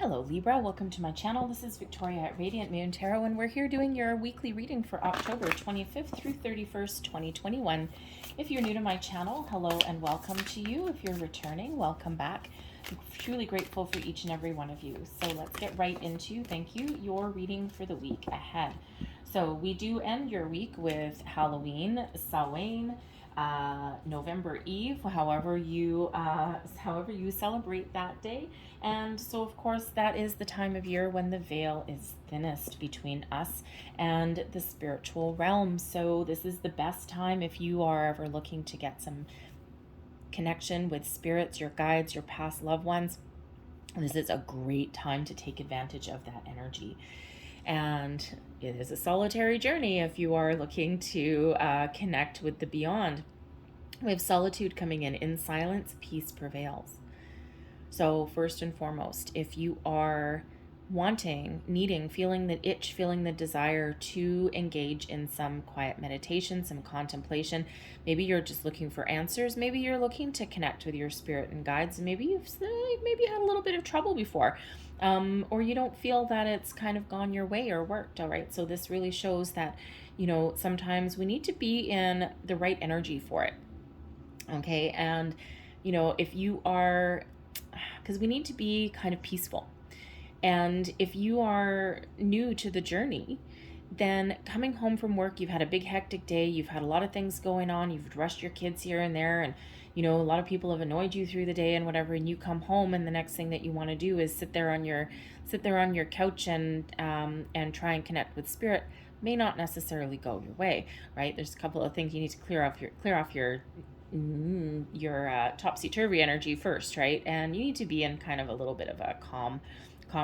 Hello Libra, welcome to my channel. This is Victoria at Radiant Moon Tarot, and we're here doing your weekly reading for October 25th through 31st, 2021. If you're new to my channel, hello and welcome to you. If you're returning, welcome back. I'm truly grateful for each and every one of you. So let's get right into, thank you, your reading for the week ahead. So we do end your week with Halloween, Samhain, November Eve, however you celebrate that day. And so of course that is the time of year when the veil is thinnest between us and the spiritual realm. So this is the best time if you are ever looking to get some connection with spirits, your guides, your past loved ones. This is a great time to take advantage of that energy. And it is a solitary journey if you are looking to connect with the beyond. We have solitude coming in silence, peace prevails. So first and foremost, if you are wanting, needing, feeling the itch, feeling the desire to engage in some quiet meditation, some contemplation, maybe you're just looking for answers, maybe you're looking to connect with your spirit and guides, and maybe you've had a little bit of trouble before, or you don't feel that it's kind of gone your way or worked. All right, so this really shows that, sometimes we need to be in the right energy for it. Okay, and if you are, because we need to be kind of peaceful. And if you are new to the journey, then coming home from work, you've had a big hectic day, you've had a lot of things going on, you've rushed your kids here and there, and a lot of people have annoyed you through the day and whatever, and you come home and the next thing that you want to do is sit there on your couch and try and connect with spirit may not necessarily go your way, right? There's a couple of things you need to clear off your topsy-turvy energy first, right? And you need to be in kind of a little bit of a calm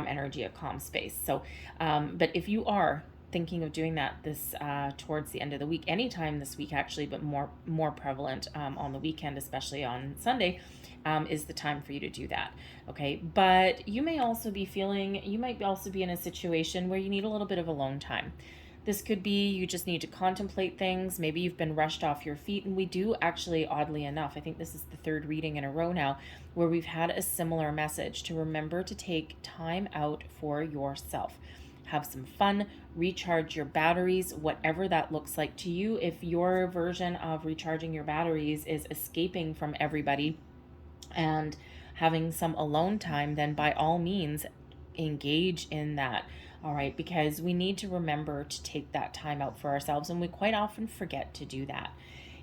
energy, a calm space. So but if you are thinking of doing that this towards the end of the week, anytime this week actually, but more prevalent on the weekend, especially on Sunday, is the time for you to do that. Okay, but you might also be in a situation where you need a little bit of alone time. This could be you just need to contemplate things. Maybe you've been rushed off your feet. And we do actually, oddly enough, I think this is the third reading in a row now, where we've had a similar message to remember to take time out for yourself. Have some fun, recharge your batteries, whatever that looks like to you. If your version of recharging your batteries is escaping from everybody and having some alone time, then by all means, engage in that. All right, because we need to remember to take that time out for ourselves, and we quite often forget to do that.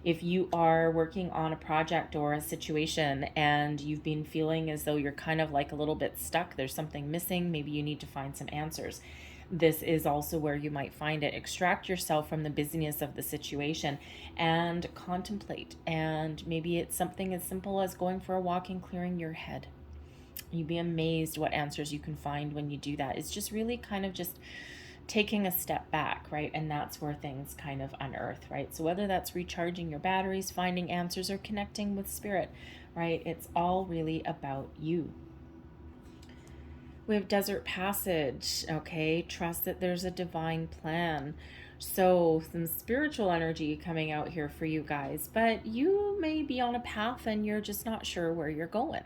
If you are working on a project or a situation and you've been feeling as though you're kind of like a little bit stuck, there's something missing, maybe you need to find some answers. This is also where you might find it. Extract yourself from the busyness of the situation and contemplate. And maybe it's something as simple as going for a walk and clearing your head. You'd be amazed what answers you can find when you do that. It's just really kind of just taking a step back, right? And that's where things kind of unearth, right? So whether that's recharging your batteries, finding answers, or connecting with spirit, right? It's all really about you. We have Desert Passage, okay? Trust that there's a divine plan. So some spiritual energy coming out here for you guys, but you may be on a path and you're just not sure where you're going.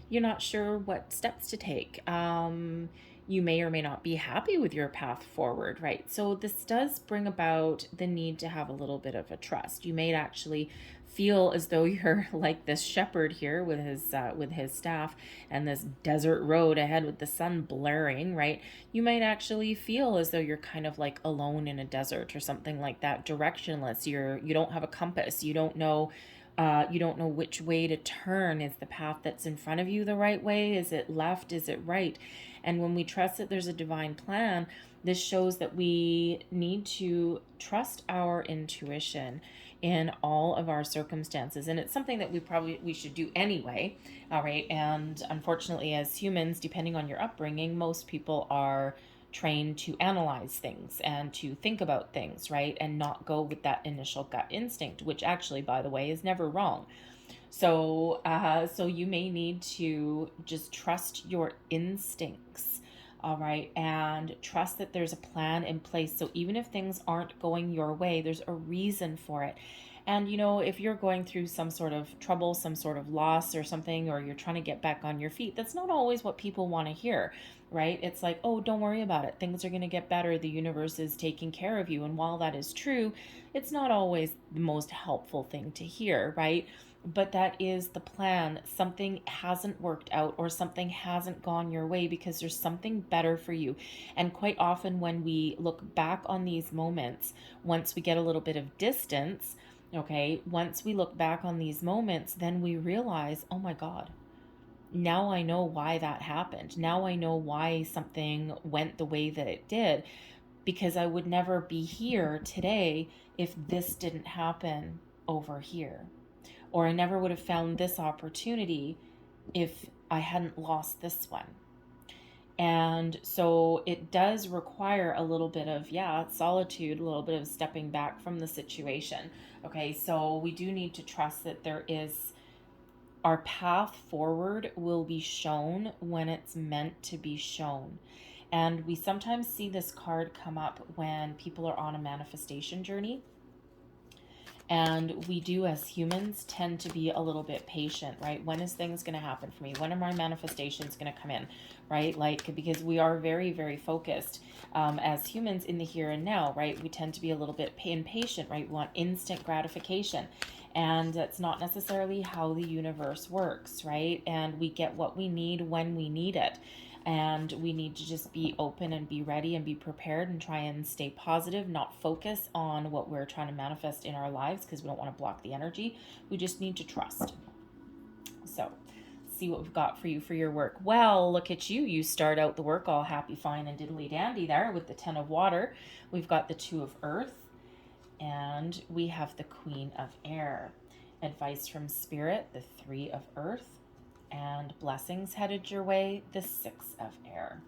You're not sure what steps to take. You may or may not be happy with your path forward, right? So this does bring about the need to have a little bit of a trust. You may actually feel as though you're like this shepherd here with his staff and this desert road ahead with the sun blaring, right? You might actually feel as though you're kind of like alone in a desert or something like that, directionless. You don't have a compass. You don't know which way to turn. Is the path that's in front of you the right way? Is it left? Is it right? And when we trust that there's a divine plan, this shows that we need to trust our intuition in all of our circumstances. And it's something that we should do anyway. All right. And unfortunately, as humans, depending on your upbringing, most people are trained to analyze things and to think about things, right? And not go with that initial gut instinct, which actually, by the way, is never wrong. So you may need to just trust your instincts, all right? And trust that there's a plan in place. So even if things aren't going your way, there's a reason for it. And, if you're going through some sort of trouble, some sort of loss or something, or you're trying to get back on your feet, that's not always what people want to hear, right? It's like, oh, don't worry about it. Things are going to get better. The universe is taking care of you. And while that is true, it's not always the most helpful thing to hear, right? But that is the plan. Something hasn't worked out or something hasn't gone your way because there's something better for you. And quite often when we look back on these moments, once we get a little bit of distance, okay, once we look back on these moments, then we realize, oh my God, now I know why that happened. Now I know why something went the way that it did, because I would never be here today if this didn't happen over here. Or I never would have found this opportunity if I hadn't lost this one. And so it does require a little bit of, solitude, a little bit of stepping back from the situation. Okay, so we do need to trust that our path forward will be shown when it's meant to be shown. And we sometimes see this card come up when people are on a manifestation journey. And we do, as humans, tend to be a little bit patient, right? When is things going to happen for me? When are my manifestations going to come in, right? Because we are very, very focused as humans in the here and now, right? We tend to be a little bit impatient, right? We want instant gratification. And that's not necessarily how the universe works, right? And we get what we need when we need it. And we need to just be open and be ready and be prepared and try and stay positive, not focus on what we're trying to manifest in our lives because we don't want to block the energy. We just need to trust. So, see what we've got for you for your work. Well, look at you. You start out the work all happy, fine, and diddly dandy there with the 10 of water. We've got the 2 of earth, and we have the Queen of air. Advice from Spirit, the 3 of earth, and blessings headed your way, the 6 of air.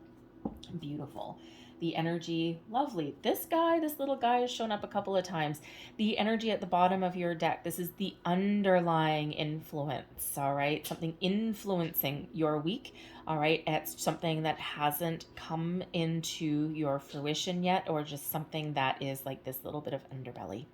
Beautiful. The energy, lovely. This little guy has shown up a couple of times. The energy at the bottom of your deck, this is the underlying influence, all right? Something influencing your week, all right? It's something that hasn't come into your fruition yet, or just something that is like this little bit of underbelly.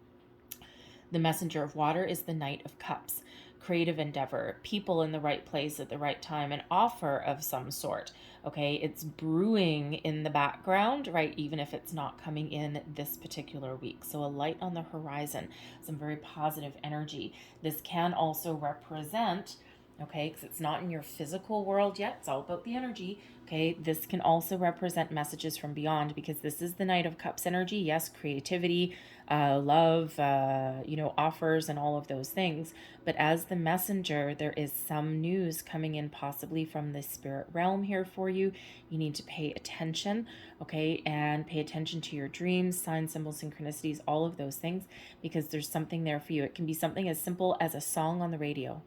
The messenger of water is the Knight of Cups. Creative endeavor, people in the right place at the right time, an offer of some sort. Okay, it's brewing in the background, right? Even if it's not coming in this particular week. So a light on the horizon, some very positive energy. This can also represent, okay, because it's not in your physical world yet, it's all about the energy. Okay, this can also represent messages from beyond because this is the Knight of Cups energy. Yes, creativity, love, offers and all of those things. But as the messenger, there is some news coming in possibly from the spirit realm here for you. You need to pay attention, okay, and pay attention to your dreams, signs, symbols, synchronicities, all of those things, because there's something there for you. It can be something as simple as a song on the radio.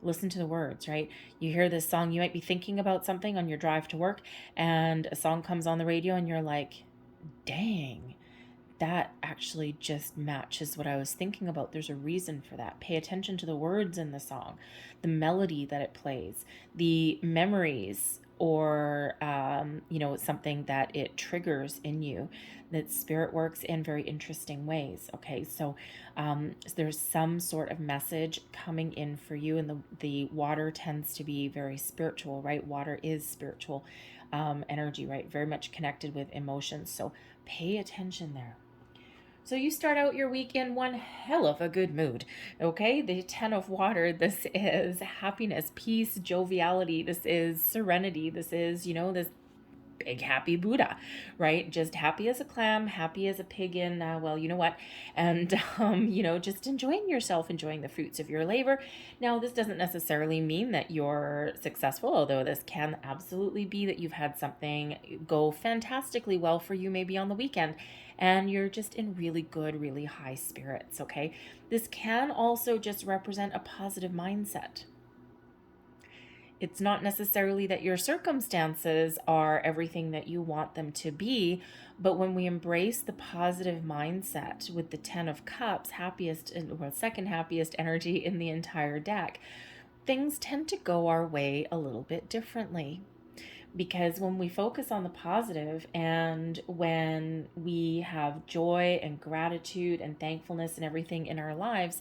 Listen to the words, right? You hear this song, you might be thinking about something on your drive to work, and a song comes on the radio and you're like, dang, that actually just matches what I was thinking about. There's a reason for that. Pay attention to the words in the song, the melody that it plays, the memories, or something that it triggers in you. That spirit works in very interesting ways. Okay, so there's some sort of message coming in for you, and the water tends to be very spiritual, right? Water is spiritual energy, right? Very much connected with emotions. So pay attention there. So you start out your week in one hell of a good mood, okay? The 10 of water, this is happiness, peace, joviality. This is serenity. This is, this big happy Buddha, right? Just happy as a clam, happy as a pig in, you know what? And, just enjoying yourself, enjoying the fruits of your labor. Now, this doesn't necessarily mean that you're successful, although this can absolutely be that you've had something go fantastically well for you maybe on the weekend, and you're just in really good, really high spirits, okay? This can also just represent a positive mindset. It's not necessarily that your circumstances are everything that you want them to be, but when we embrace the positive mindset with the 10 of Cups, second happiest energy in the entire deck, things tend to go our way a little bit differently. Because when we focus on the positive and when we have joy and gratitude and thankfulness and everything in our lives,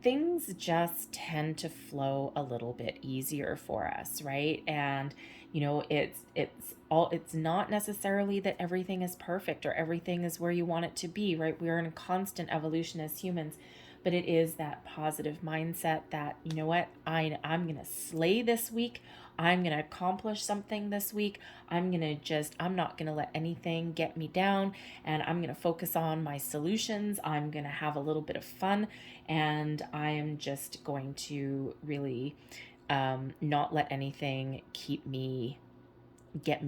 things just tend to flow a little bit easier for us, right? And it's not necessarily that everything is perfect or everything is where you want it to be, right? We're in a constant evolution as humans, but it is that positive mindset that, you know what, I'm gonna slay this week. I'm gonna accomplish something this week. I'm not gonna let anything get me down, and I'm gonna focus on my solutions. I'm gonna have a little bit of fun, and I am just going to really not let anything get me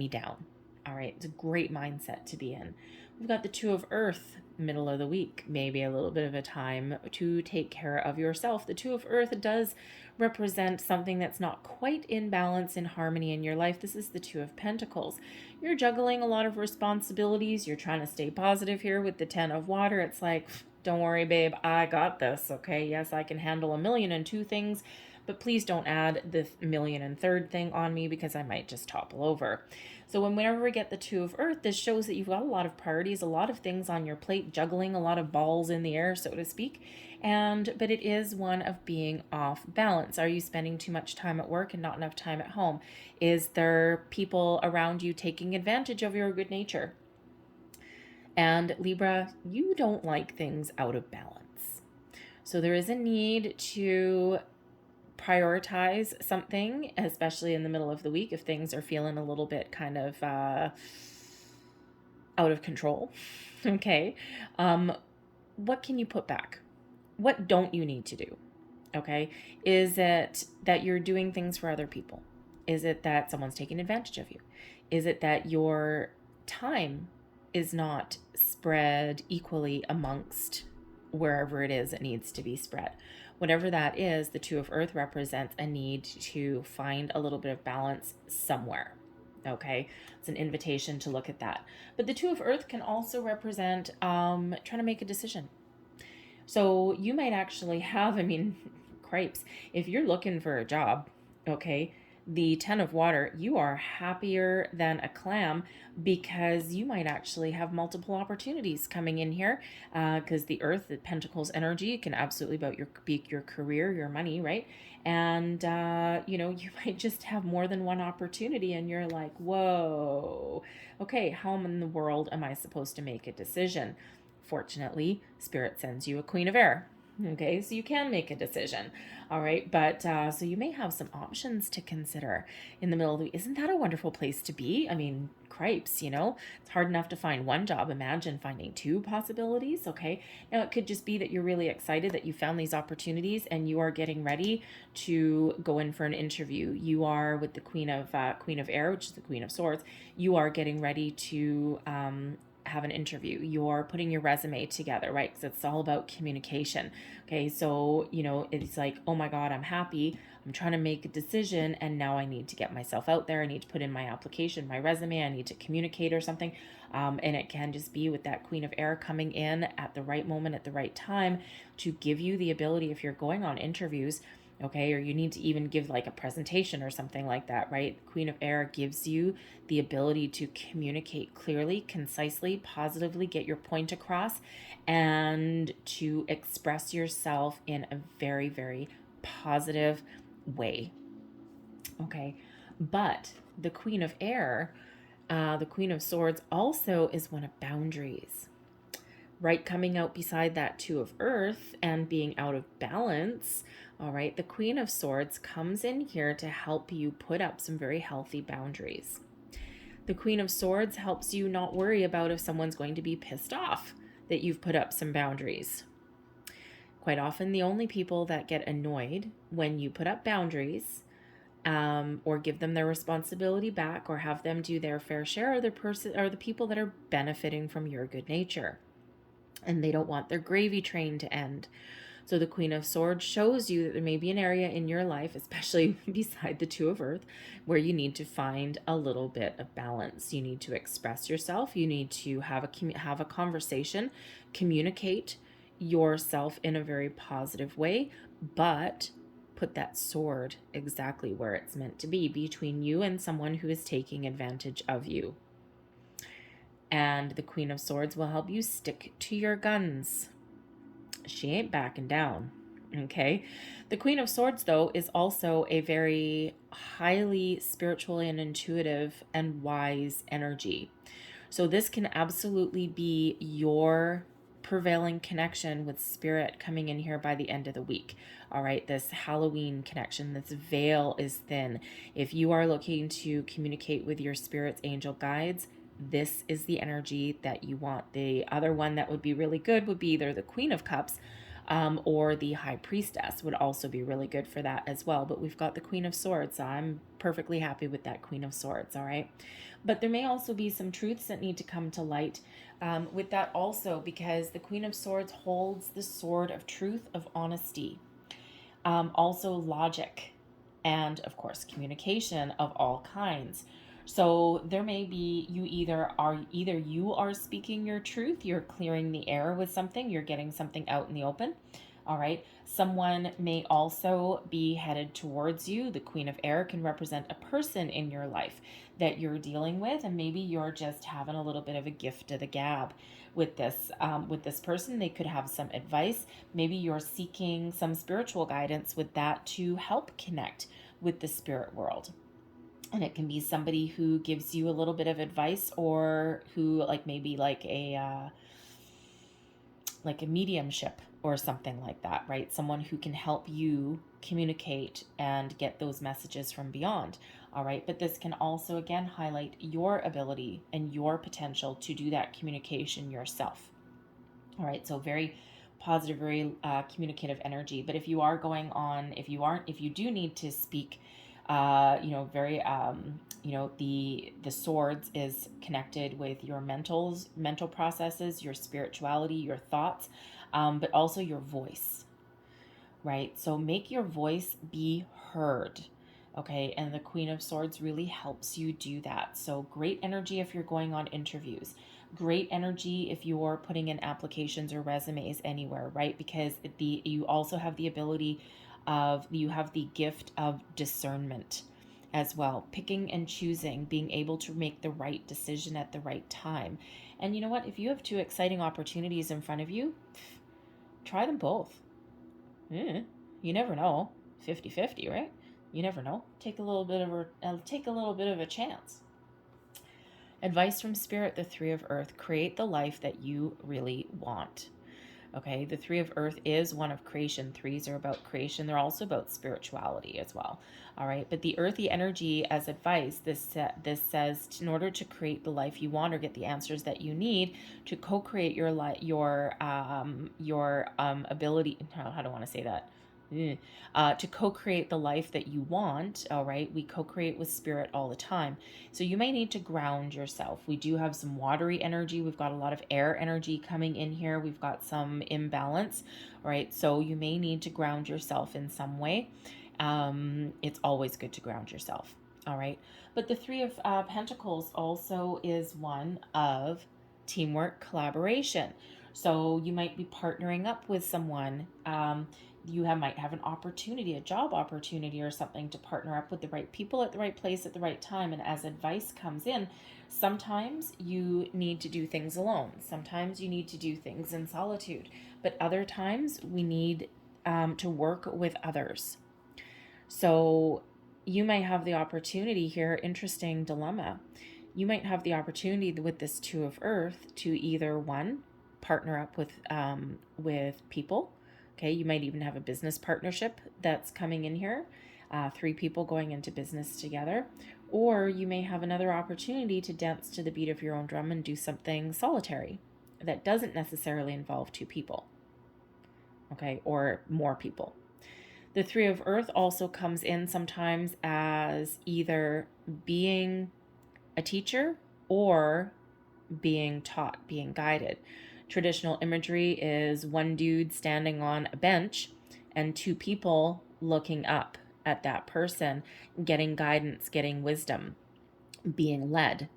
down. All right, it's a great mindset to be in. We've got the Two of Earth, middle of the week, maybe a little bit of a time to take care of yourself. The Two of Earth does represent something that's not quite in balance, in harmony in your life. This is the Two of Pentacles. You're juggling a lot of responsibilities. You're trying to stay positive here with the Ten of Water. It's like, don't worry, babe, I got this, okay? Yes, I can handle 1,000,002 things, but please don't add the 1,000,003rd thing on me because I might just topple over. So whenever we get the Two of Earth, this shows that you've got a lot of priorities, a lot of things on your plate, juggling a lot of balls in the air, so to speak. But it is one of being off balance. Are you spending too much time at work and not enough time at home? Is there people around you taking advantage of your good nature? And Libra, you don't like things out of balance. So there is a need to prioritize something, especially in the middle of the week if things are feeling a little bit kind of out of control. Okay. What can you put back? What don't you need to do? Okay. Is it that you're doing things for other people? Is it that someone's taking advantage of you? Is it that your time is not spread equally amongst wherever it is it needs to be spread? Whatever that is, the Two of Earth represents a need to find a little bit of balance somewhere. Okay, it's an invitation to look at that. But the Two of Earth can also represent trying to make a decision. So you might actually have, cripes, if you're looking for a job, okay, the Ten of Water, you are happier than a clam because you might actually have multiple opportunities coming in here because the Earth, the Pentacles energy can absolutely be your career, your money, right? And, you might just have more than one opportunity and you're like, whoa, okay, how in the world am I supposed to make a decision? Fortunately, Spirit sends you a Queen of Air. Okay, so you can make a decision. All right, but so you may have some options to consider in the middle of the week. Isn't that a wonderful place to be? Cripes, it's hard enough to find one job. Imagine finding two possibilities. Okay, now it could just be that you're really excited that you found these opportunities and you are getting ready to go in for an interview. You are with the Queen of Air, which is the Queen of Swords. You are getting ready to have an interview. You're putting your resume together, right? Because it's all about communication. Okay, so it's like, oh my God, I'm happy. I'm trying to make a decision, and now I need to get myself out there. I need to put in my application, my resume. I need to communicate or something. And it can just be with that Queen of Air coming in at the right moment, at the right time, to give you the ability, if you're going on interviews, okay, or you need to even give like a presentation or something like that, right? Queen of Air gives you the ability to communicate clearly, concisely, positively, get your point across, and to express yourself in a very, very positive way. Okay, but the Queen of Air, the Queen of Swords also is one of boundaries, right? Coming out beside that Two of Earth and being out of balance. All right, the Queen of Swords comes in here to help you put up some very healthy boundaries. The Queen of Swords helps you not worry about if someone's going to be pissed off that you've put up some boundaries. Quite often, the only people that get annoyed when you put up boundaries or give them their responsibility back or have them do their fair share are the people that are benefiting from your good nature. And they don't want their gravy train to end. So the Queen of Swords shows you that there may be an area in your life, especially beside the Two of Earth, where you need to find a little bit of balance. You need to express yourself. You need to have a conversation, communicate yourself in a very positive way, but put that sword exactly where it's meant to be, between you and someone who is taking advantage of you. And the Queen of Swords will help you stick to your guns. She ain't backing down. Okay. The Queen of Swords, though, is also a very highly spiritual and intuitive and wise energy. So this can absolutely be your prevailing connection with spirit coming in here by the end of the week. All right, this Halloween connection, this veil is thin. If you are looking to communicate with your spirit's angel guides, this is the energy that you want. The other one that would be really good would be either the Queen of Cups, or the High Priestess would also be really good for that as well. But we've got the Queen of Swords. So I'm perfectly happy with that Queen of Swords, all right? But there may also be some truths that need to come to light with that also, because the Queen of Swords holds the sword of truth, of honesty, also logic, and of course communication of all kinds. So there may be either you are speaking your truth, you're clearing the air with something, you're getting something out in the open. All right. Someone may also be headed towards you. The Queen of Air can represent a person in your life that you're dealing with, and maybe you're just having a little bit of a gift of the gab with this person. They could have some advice. Maybe you're seeking some spiritual guidance with that to help connect with the spirit world. And it can be somebody who gives you a little bit of advice, or who maybe a mediumship or something like that, right? Someone who can help you communicate and get those messages from beyond. All right. But this can also, again, highlight your ability and your potential to do that communication yourself. All right. So very positive, very communicative energy. But if you are going on, if you do need to speak, very, the swords is connected with your mental processes, your spirituality, your thoughts, but also your voice, right? So make your voice be heard. Okay. And the Queen of Swords really helps you do that. So great energy if you're going on interviews. Great energy if you're putting in applications or resumes anywhere, right? Because you also have the ability you have the gift of discernment as well, picking and choosing, being able to make the right decision at the right time. And you know what? If you have two exciting opportunities in front of you, try them both. You never know. 50-50, right? You never know. Take a little bit of a chance. Advice from Spirit, the Three of Earth. Create the life that you really want. Okay, the Three of Earth is one of creation. Threes are about creation. They're also about spirituality as well. All right, but the earthy energy as advice, this says, in order to create the life you want or get the answers that you need to co-create your ability. How do I want to say that? To co-create the life that you want. All right, we co-create with spirit all the time, so you may need to ground yourself. We do have some watery energy, we've got a lot of air energy coming in here, we've got some imbalance. All right, so you may need to ground yourself in some way. It's always good to ground yourself. All right, but the Three of Pentacles also is one of teamwork, collaboration. So you might be partnering up with someone. You might have an opportunity, a job opportunity or something, to partner up with the right people at the right place at the right time. And as advice comes in, sometimes you need to do things alone. Sometimes you need to do things in solitude. But other times we need to work with others. So you might have the opportunity here, interesting dilemma. You might have the opportunity with this Two of Earth to either, one, partner up with people. Okay, you might even have a business partnership that's coming in here, 3 people going into business together, or you may have another opportunity to dance to the beat of your own drum and do something solitary that doesn't necessarily involve 2 people, okay, or more people. The Three of Earth also comes in sometimes as either being a teacher or being taught, being guided. Traditional imagery is one dude standing on a bench and 2 people looking up at that person, getting guidance, getting wisdom, being led.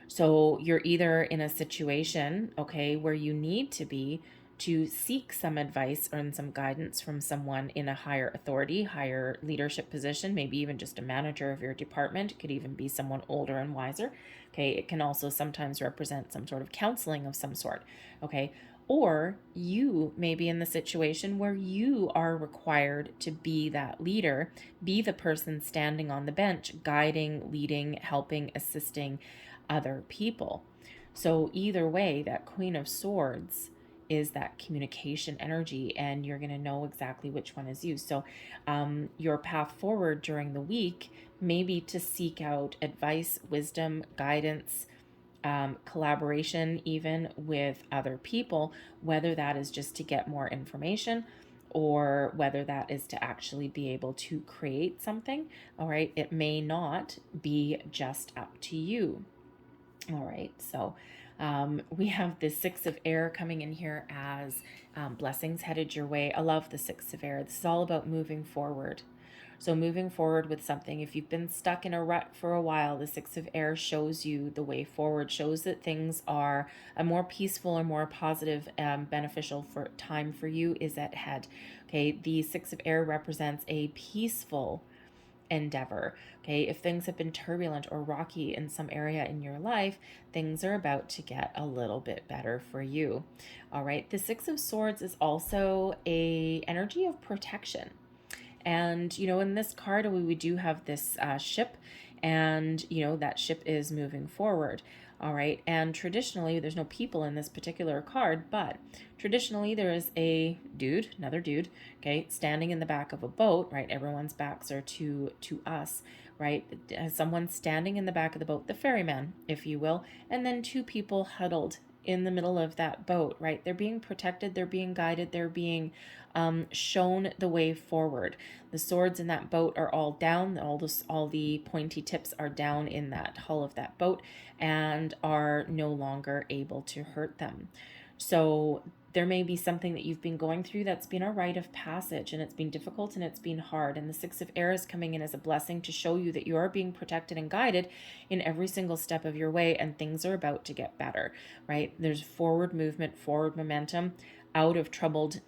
So you're either in a situation, okay, where you need to be to seek some advice or some guidance from someone in a higher authority, higher leadership position, maybe even just a manager of your department. It could even be someone older and wiser. Okay, it can also sometimes represent some sort of counseling of some sort. Okay, or you may be in the situation where you are required to be that leader, be the person standing on the bench, guiding, leading, helping, assisting other people. So either way, that Queen of Swords is that communication energy, and you're going to know exactly which one is you. So your path forward during the week may be to seek out advice, wisdom, guidance, collaboration even with other people, whether that is just to get more information or whether that is to actually be able to create something. All right, it may not be just up to you. All right, so we have the Six of Air coming in here as blessings headed your way. I love the Six of Air. This is all about moving forward. So moving forward with something, if you've been stuck in a rut for a while, the Six of Air shows you the way forward, shows that things are a more peaceful or more positive, beneficial for time for you is at head. Okay, the Six of Air represents a peaceful endeavor. Okay, if things have been turbulent or rocky in some area in your life, things are about to get a little bit better for you. All right, the Six of Swords is also a energy of protection. And, you know, in this card, we do have this ship, and, you know, that ship is moving forward. All right. And traditionally, there's no people in this particular card, but traditionally there is a dude, another dude, okay, standing in the back of a boat, right? Everyone's backs are to us, right? Someone standing in the back of the boat, the ferryman, if you will, and then two people huddled in the middle of that boat, right? They're being protected, they're being guided, they're being shown the way forward. The swords in that boat are all down, all the pointy tips are down in that hull of that boat and are no longer able to hurt them. So there may be something that you've been going through that's been a rite of passage, and it's been difficult and it's been hard. And the Six of Air is coming in as a blessing to show you that you are being protected and guided in every single step of your way, and things are about to get better, right? There's forward movement, forward momentum, out of troubled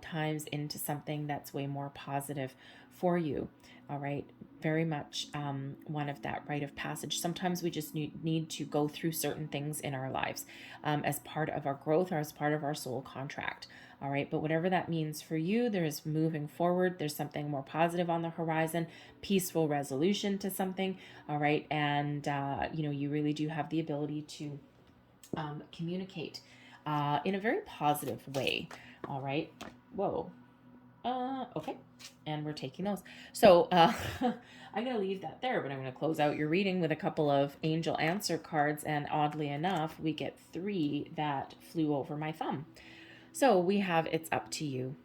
times into something that's way more positive for you. All right, very much one of that rite of passage. Sometimes we just need to go through certain things in our lives as part of our growth or as part of our soul contract. All right, but whatever that means for you, there's moving forward. There's something more positive on the horizon, peaceful resolution to something. All right, and you know, you really do have the ability to communicate in a very positive way. All right, whoa. Okay, and we're taking those. So I'm going to leave that there, but I'm going to close out your reading with a couple of angel answer cards, and oddly enough, we get 3 that flew over my thumb. So we have It's Up to You,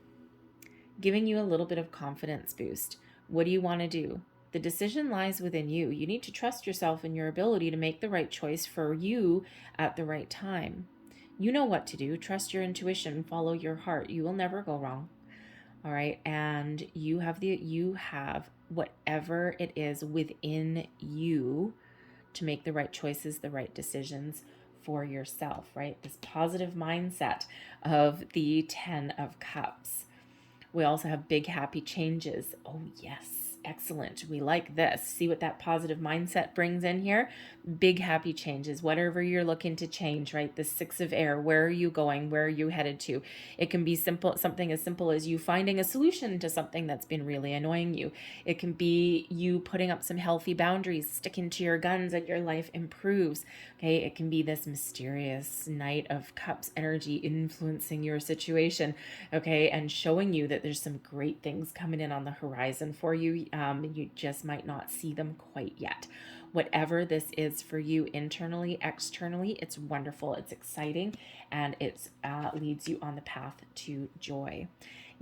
giving you a little bit of confidence boost. What do you want to do? The decision lies within you. You need to trust yourself and your ability to make the right choice for you at the right time. You know what to do. Trust your intuition, follow your heart. You will never go wrong. All right, and you have whatever it is within you to make the right choices, the right decisions for yourself, right? This positive mindset of the 10 of Cups. We also have big happy changes. Oh yes, excellent. We like this. See what that positive mindset brings in here? Big happy changes, whatever you're looking to change, right? The Six of Air, where are you going? Where are you headed to? It can be simple, something as simple as you finding a solution to something that's been really annoying you. It can be you putting up some healthy boundaries, sticking to your guns, and your life improves. Okay, it can be this mysterious Knight of Cups energy influencing your situation, okay, and showing you that there's some great things coming in on the horizon for you. You just might not see them quite yet. Whatever this is for you internally, externally, it's wonderful, it's exciting, and it leads you on the path to joy.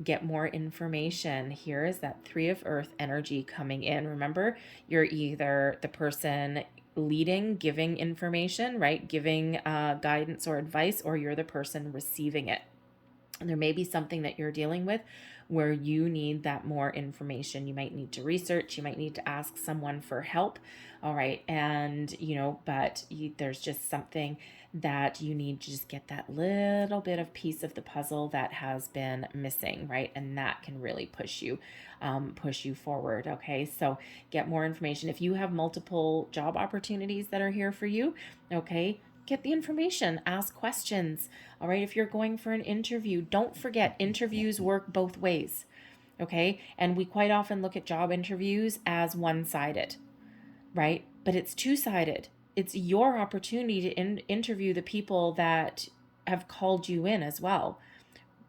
Get more information. Here is that 3 of Earth energy coming in. Remember, you're either the person leading, giving information, right? Giving guidance or advice, or you're the person receiving it. And there may be something that you're dealing with where you need that more information. You might need to research, you might need to ask someone for help. All right. And, but there's just something that you need to just get that little bit of piece of the puzzle that has been missing, right? And that can really push you forward. Okay. So get more information. If you have multiple job opportunities that are here for you, okay, get the information, ask questions. All right. If you're going for an interview, don't forget interviews work both ways. Okay. And we quite often look at job interviews as one-sided, right? But it's two-sided. It's your opportunity to interview the people that have called you in as well.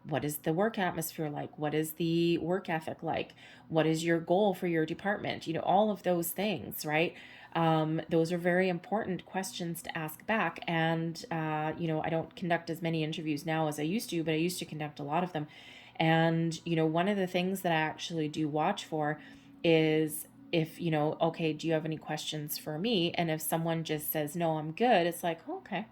What is the work atmosphere like? What is the work ethic like? What is your goal for your department? All of those things, right? Those are very important questions to ask back. And, I don't conduct as many interviews now as I used to, but I used to conduct a lot of them. And, one of the things that I actually do watch for is if, okay, do you have any questions for me? And if someone just says, no, I'm good, it's like, okay,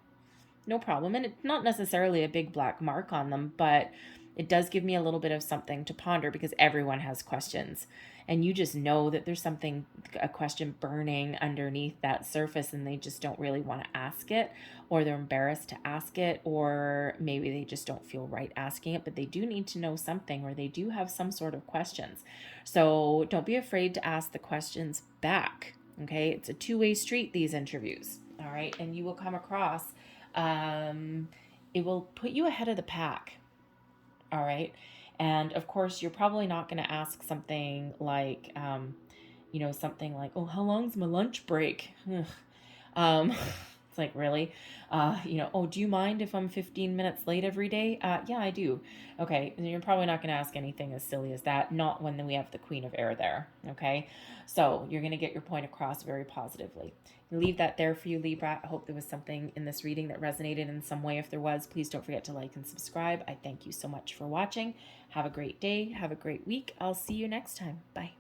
no problem. And it's not necessarily a big black mark on them, but it does give me a little bit of something to ponder, because everyone has questions. And you just know that there's a question burning underneath that surface, and they just don't really want to ask it, or they're embarrassed to ask it, or maybe they just don't feel right asking it, but they do need to know something, or they do have some sort of questions. So don't be afraid to ask the questions back. Okay. It's a two-way street, these interviews. All right. And you will come across, it will put you ahead of the pack. All right. And of course, you're probably not going to ask something like, something like, oh, how long's my lunch break? It's like, really? Oh, do you mind if I'm 15 minutes late every day? Yeah, I do. Okay. And you're probably not going to ask anything as silly as that. Not when we have the Queen of Air there. Okay. So you're going to get your point across very positively. Leave that there for you, Libra. I hope there was something in this reading that resonated in some way. If there was, please don't forget to like and subscribe. I thank you so much for watching. Have a great day. Have a great week. I'll see you next time. Bye.